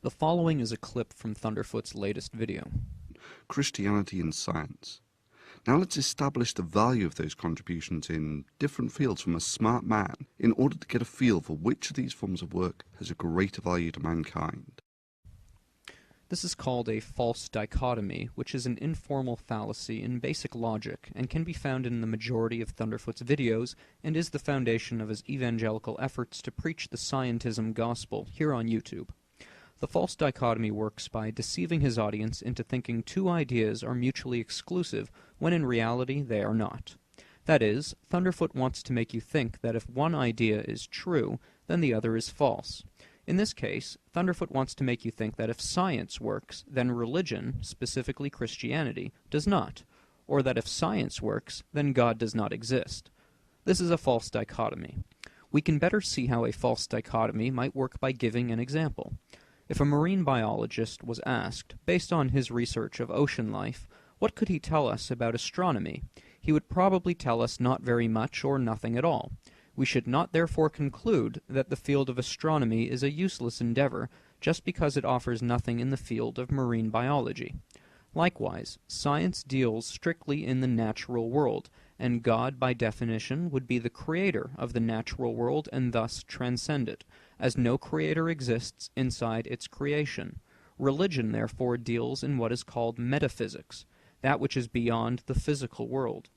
The following is a clip from Thunderfoot's latest video. Christianity and science. Now let's establish the value of those contributions in different fields from a smart man in order to get a feel for which of these forms of work has a greater value to mankind. This is called a false dichotomy, which is an informal fallacy in basic logic and can be found in the majority of Thunderfoot's videos and is the foundation of his evangelical efforts to preach the scientism gospel here on YouTube. The false dichotomy works by deceiving his audience into thinking two ideas are mutually exclusive when in reality they are not. That is, Thunderfoot wants to make you think that if one idea is true, then the other is false. In this case, Thunderfoot wants to make you think that if science works, then religion, specifically Christianity, does not, or that if science works, then God does not exist. This is a false dichotomy. We can better see how a false dichotomy might work by giving an example. If a marine biologist was asked, based on his research of ocean life, what could he tell us about astronomy, he would probably tell us not very much or nothing at all. We should not therefore conclude that the field of astronomy is a useless endeavor just because it offers nothing in the field of marine biology. Likewise, science deals strictly in the natural world, and God, by definition, would be the creator of the natural world and thus transcend it, as no creator exists inside its creation. Religion, therefore, deals in what is called metaphysics, that which is beyond the physical world.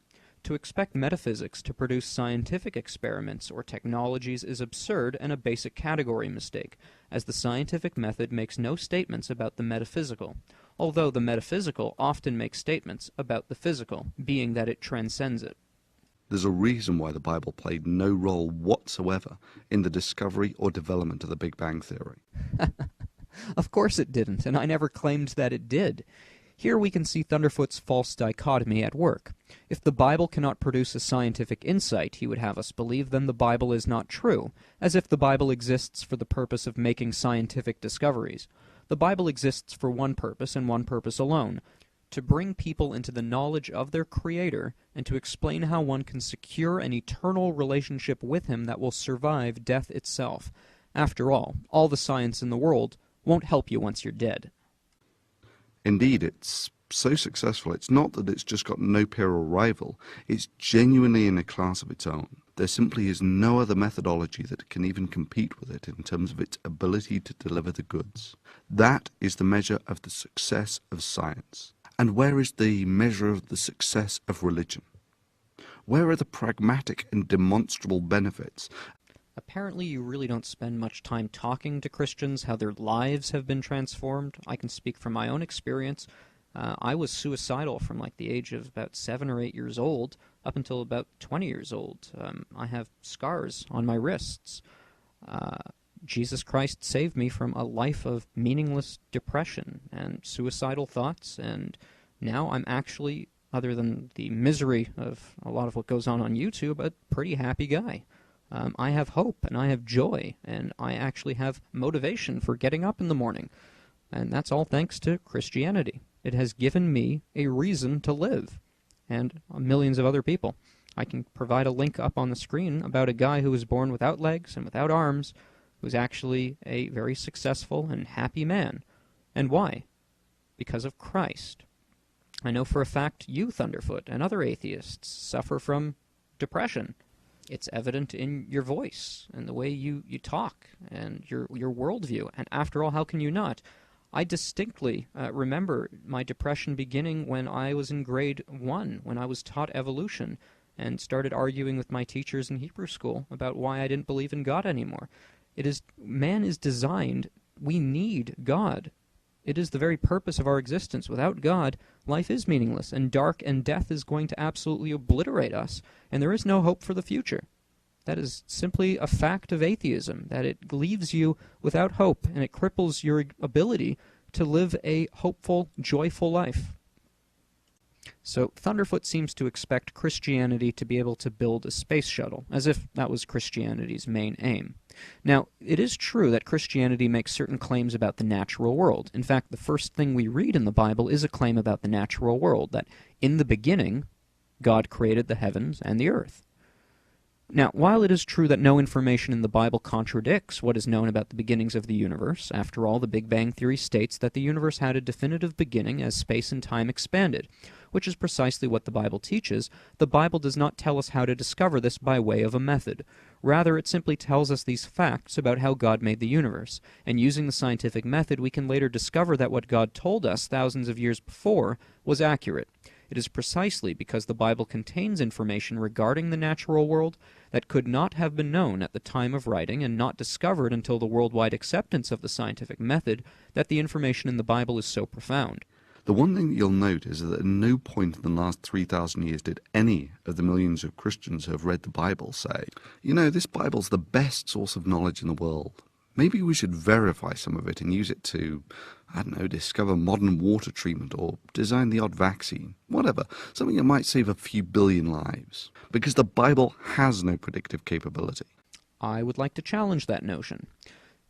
To expect metaphysics to produce scientific experiments or technologies is absurd and a basic category mistake, as the scientific method makes no statements about the metaphysical, although the metaphysical often makes statements about the physical, being that it transcends it. There's a reason why the Bible played no role whatsoever in the discovery or development of the Big Bang Theory. Of course it didn't, and I never claimed that it did. Here we can see Thunderfoot's false dichotomy at work. If the Bible cannot produce a scientific insight, he would have us believe, then the Bible is not true, as if the Bible exists for the purpose of making scientific discoveries. The Bible exists for one purpose and one purpose alone: to bring people into the knowledge of their Creator and to explain how one can secure an eternal relationship with Him that will survive death itself. After all the science in the world won't help you once you're dead. Indeed, it's so successful, it's not that it's just got no peer or rival, it's genuinely in a class of its own. There simply is no other methodology that can even compete with it in terms of its ability to deliver the goods. That is the measure of the success of science. And where is the measure of the success of religion? Where are the pragmatic and demonstrable benefits? Apparently you really don't spend much time talking to Christians, how their lives have been transformed. I can speak from my own experience. I was suicidal from like the age of about 7 or 8 years old up until about 20 years old. I have scars on my wrists. Jesus Christ saved me from a life of meaningless depression and suicidal thoughts, and now I'm actually, other than the misery of a lot of what goes on YouTube, a pretty happy guy. I have hope, and I have joy, and I actually have motivation for getting up in the morning. And that's all thanks to Christianity. It has given me a reason to live, and millions of other people. I can provide a link up on the screen about a guy who was born without legs and without arms, who's actually a very successful and happy man. And why? Because of Christ. I know for a fact you, Thunderfoot, and other atheists suffer from depression. It's evident in your voice and the way you talk and your worldview. And after all, how can you not? I distinctly remember my depression beginning when I was in grade 1, when I was taught evolution and started arguing with my teachers in Hebrew school about why I didn't believe in God anymore. Man is designed, we need God. It is the very purpose of our existence. Without God, life is meaningless, and dark and death is going to absolutely obliterate us, and there is no hope for the future. That is simply a fact of atheism, that it leaves you without hope, and it cripples your ability to live a hopeful, joyful life. So Thunderfoot seems to expect Christianity to be able to build a space shuttle, as if that was Christianity's main aim. Now, it is true that Christianity makes certain claims about the natural world. In fact, the first thing we read in the Bible is a claim about the natural world, that in the beginning, God created the heavens and the earth. Now, while it is true that no information in the Bible contradicts what is known about the beginnings of the universe, after all, the Big Bang Theory states that the universe had a definitive beginning as space and time expanded, which is precisely what the Bible teaches. The Bible does not tell us how to discover this by way of a method. Rather, it simply tells us these facts about how God made the universe, and using the scientific method we can later discover that what God told us thousands of years before was accurate. It is precisely because the Bible contains information regarding the natural world that could not have been known at the time of writing and not discovered until the worldwide acceptance of the scientific method that the information in the Bible is so profound. The one thing that you'll note is that at no point in the last 3,000 years did any of the millions of Christians who have read the Bible say, you know, this Bible's the best source of knowledge in the world. Maybe we should verify some of it and use it to, I don't know, discover modern water treatment or design the odd vaccine. Whatever. Something that might save a few billion lives. Because the Bible has no predictive capability. I would like to challenge that notion.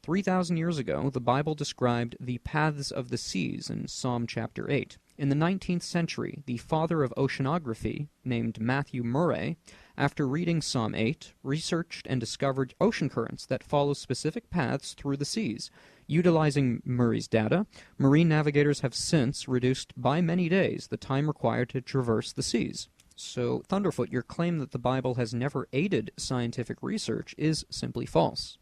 3,000 years ago, the Bible described the paths of the seas in Psalm chapter 8. In the 19th century, the father of oceanography, named Matthew Murray, after reading Psalm 8, researched and discovered ocean currents that follow specific paths through the seas. Utilizing Murray's data, marine navigators have since reduced by many days the time required to traverse the seas. So, Thunderfoot, your claim that the Bible has never aided scientific research is simply false.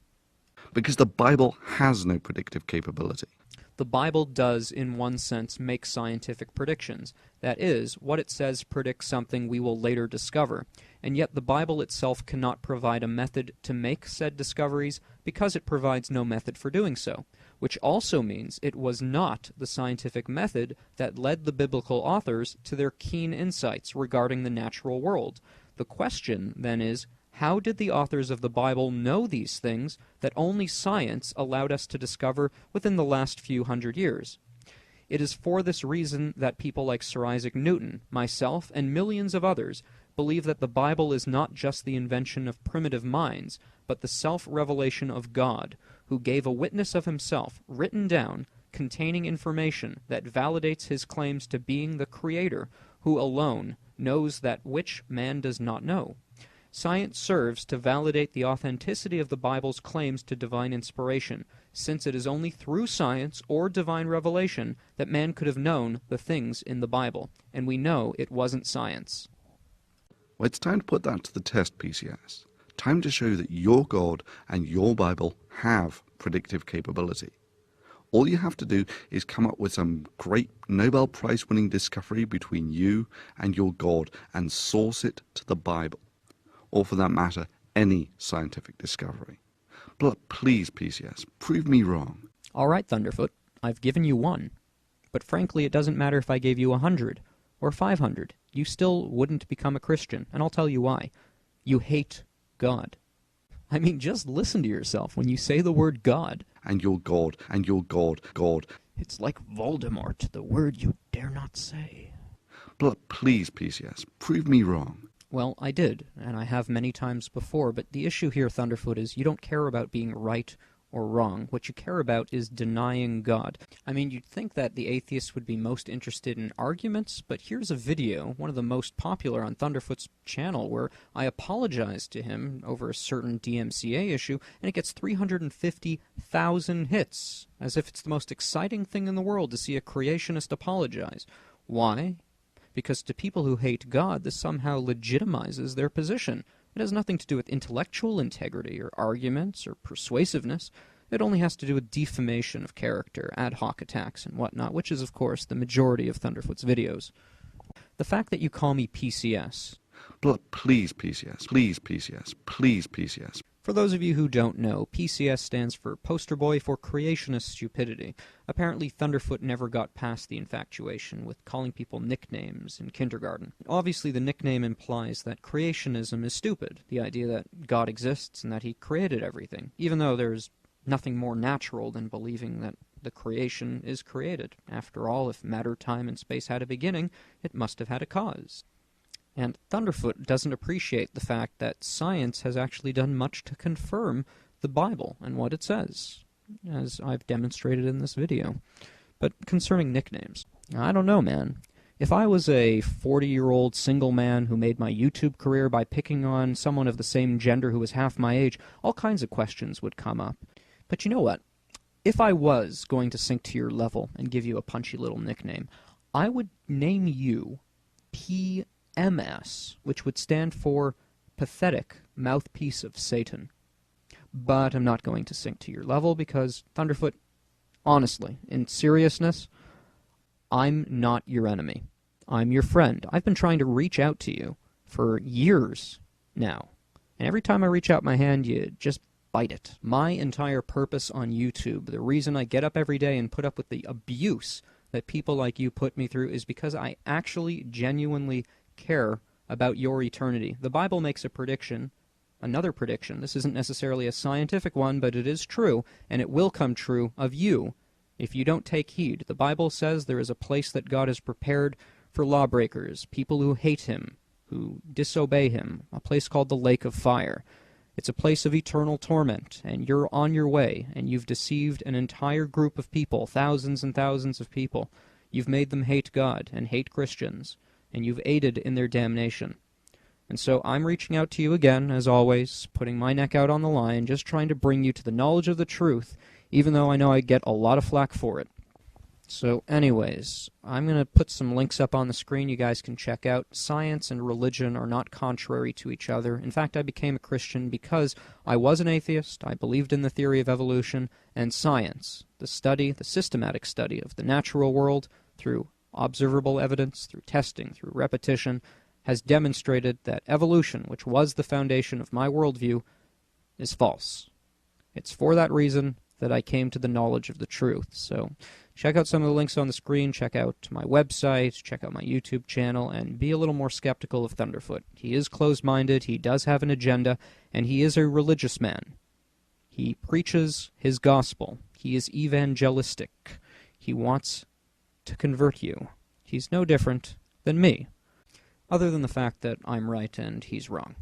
Because the Bible has no predictive capability. The Bible does, in one sense, make scientific predictions. That is, what it says predicts something we will later discover. And yet the Bible itself cannot provide a method to make said discoveries because it provides no method for doing so, which also means it was not the scientific method that led the biblical authors to their keen insights regarding the natural world. The question, then, is, how did the authors of the Bible know these things that only science allowed us to discover within the last few hundred years? It is for this reason that people like Sir Isaac Newton, myself, and millions of others believe that the Bible is not just the invention of primitive minds, but the self-revelation of God, who gave a witness of himself, written down, containing information that validates his claims to being the Creator, who alone knows that which man does not know. Science serves to validate the authenticity of the Bible's claims to divine inspiration, since it is only through science or divine revelation that man could have known the things in the Bible, and we know it wasn't science. Well, it's time to put that to the test, PCS. Time to show that your God and your Bible have predictive capability. All you have to do is come up with some great Nobel Prize-winning discovery between you and your God and source it to the Bible. Or for that matter, any scientific discovery. But please, PCS, prove me wrong. All right, Thunderfoot, I've given you one. But frankly, it doesn't matter if I gave you 100 or 500. You still wouldn't become a Christian, and I'll tell you why. You hate God. I mean, just listen to yourself when you say the word God. And your God, and your God, God. It's like Voldemort, the word you dare not say. But please, PCS, prove me wrong. Well, I did, and I have many times before, but the issue here, Thunderfoot, is you don't care about being right or wrong. What you care about is denying God. I mean, you'd think that the atheists would be most interested in arguments, but here's a video, one of the most popular on Thunderfoot's channel, where I apologize to him over a certain DMCA issue, and it gets 350,000 hits, as if it's the most exciting thing in the world to see a creationist apologize. Why? Because to people who hate God, this somehow legitimizes their position. It has nothing to do with intellectual integrity or arguments or persuasiveness. It only has to do with defamation of character, ad hoc attacks, and whatnot, which is, of course, the majority of Thunderfoot's videos. The fact that you call me PCS... But please, PCS, please, PCS, please, PCS. For those of you who don't know, PCS stands for Poster Boy for Creationist Stupidity. Apparently, Thunderfoot never got past the infatuation with calling people nicknames in kindergarten. Obviously, the nickname implies that creationism is stupid, the idea that God exists and that he created everything, even though there's nothing more natural than believing that the creation is created. After all, if matter, time, and space had a beginning, it must have had a cause. And Thunderfoot doesn't appreciate the fact that science has actually done much to confirm the Bible and what it says, as I've demonstrated in this video. But concerning nicknames, I don't know, man. If I was a 40-year-old single man who made my YouTube career by picking on someone of the same gender who was half my age, all kinds of questions would come up. But you know what? If I was going to sink to your level and give you a punchy little nickname, I would name you PMS, which would stand for Pathetic Mouthpiece of Satan. But I'm not going to sink to your level because, Thunderfoot, honestly, in seriousness, I'm not your enemy. I'm your friend. I've been trying to reach out to you for years now. And every time I reach out my hand, you just bite it. My entire purpose on YouTube, the reason I get up every day and put up with the abuse that people like you put me through, is because I actually genuinely care about your eternity. The Bible makes a prediction, another prediction. This isn't necessarily a scientific one, but it is true, and it will come true of you if you don't take heed. The Bible says there is a place that God has prepared for lawbreakers, people who hate him, who disobey him, a place called the lake of fire. It's a place of eternal torment, and you're on your way, and you've deceived an entire group of people, thousands and thousands of people. You've made them hate God and hate Christians, and you've aided in their damnation. And so I'm reaching out to you again, as always, putting my neck out on the line, just trying to bring you to the knowledge of the truth, even though I know I get a lot of flack for it. So anyways, I'm going to put some links up on the screen you guys can check out. Science and religion are not contrary to each other. In fact, I became a Christian because I was an atheist, I believed in the theory of evolution, and science, the study, the systematic study of the natural world, through observable evidence, through testing, through repetition, has demonstrated that evolution, which was the foundation of my worldview, is false. It's for that reason that I came to the knowledge of the truth. So check out some of the links on the screen, check out my website, check out my YouTube channel, and be a little more skeptical of Thunderfoot. He is closed-minded, he does have an agenda, and he is a religious man. He preaches his gospel. He is evangelistic. He wants to convert you. He's no different than me, other than the fact that I'm right and he's wrong.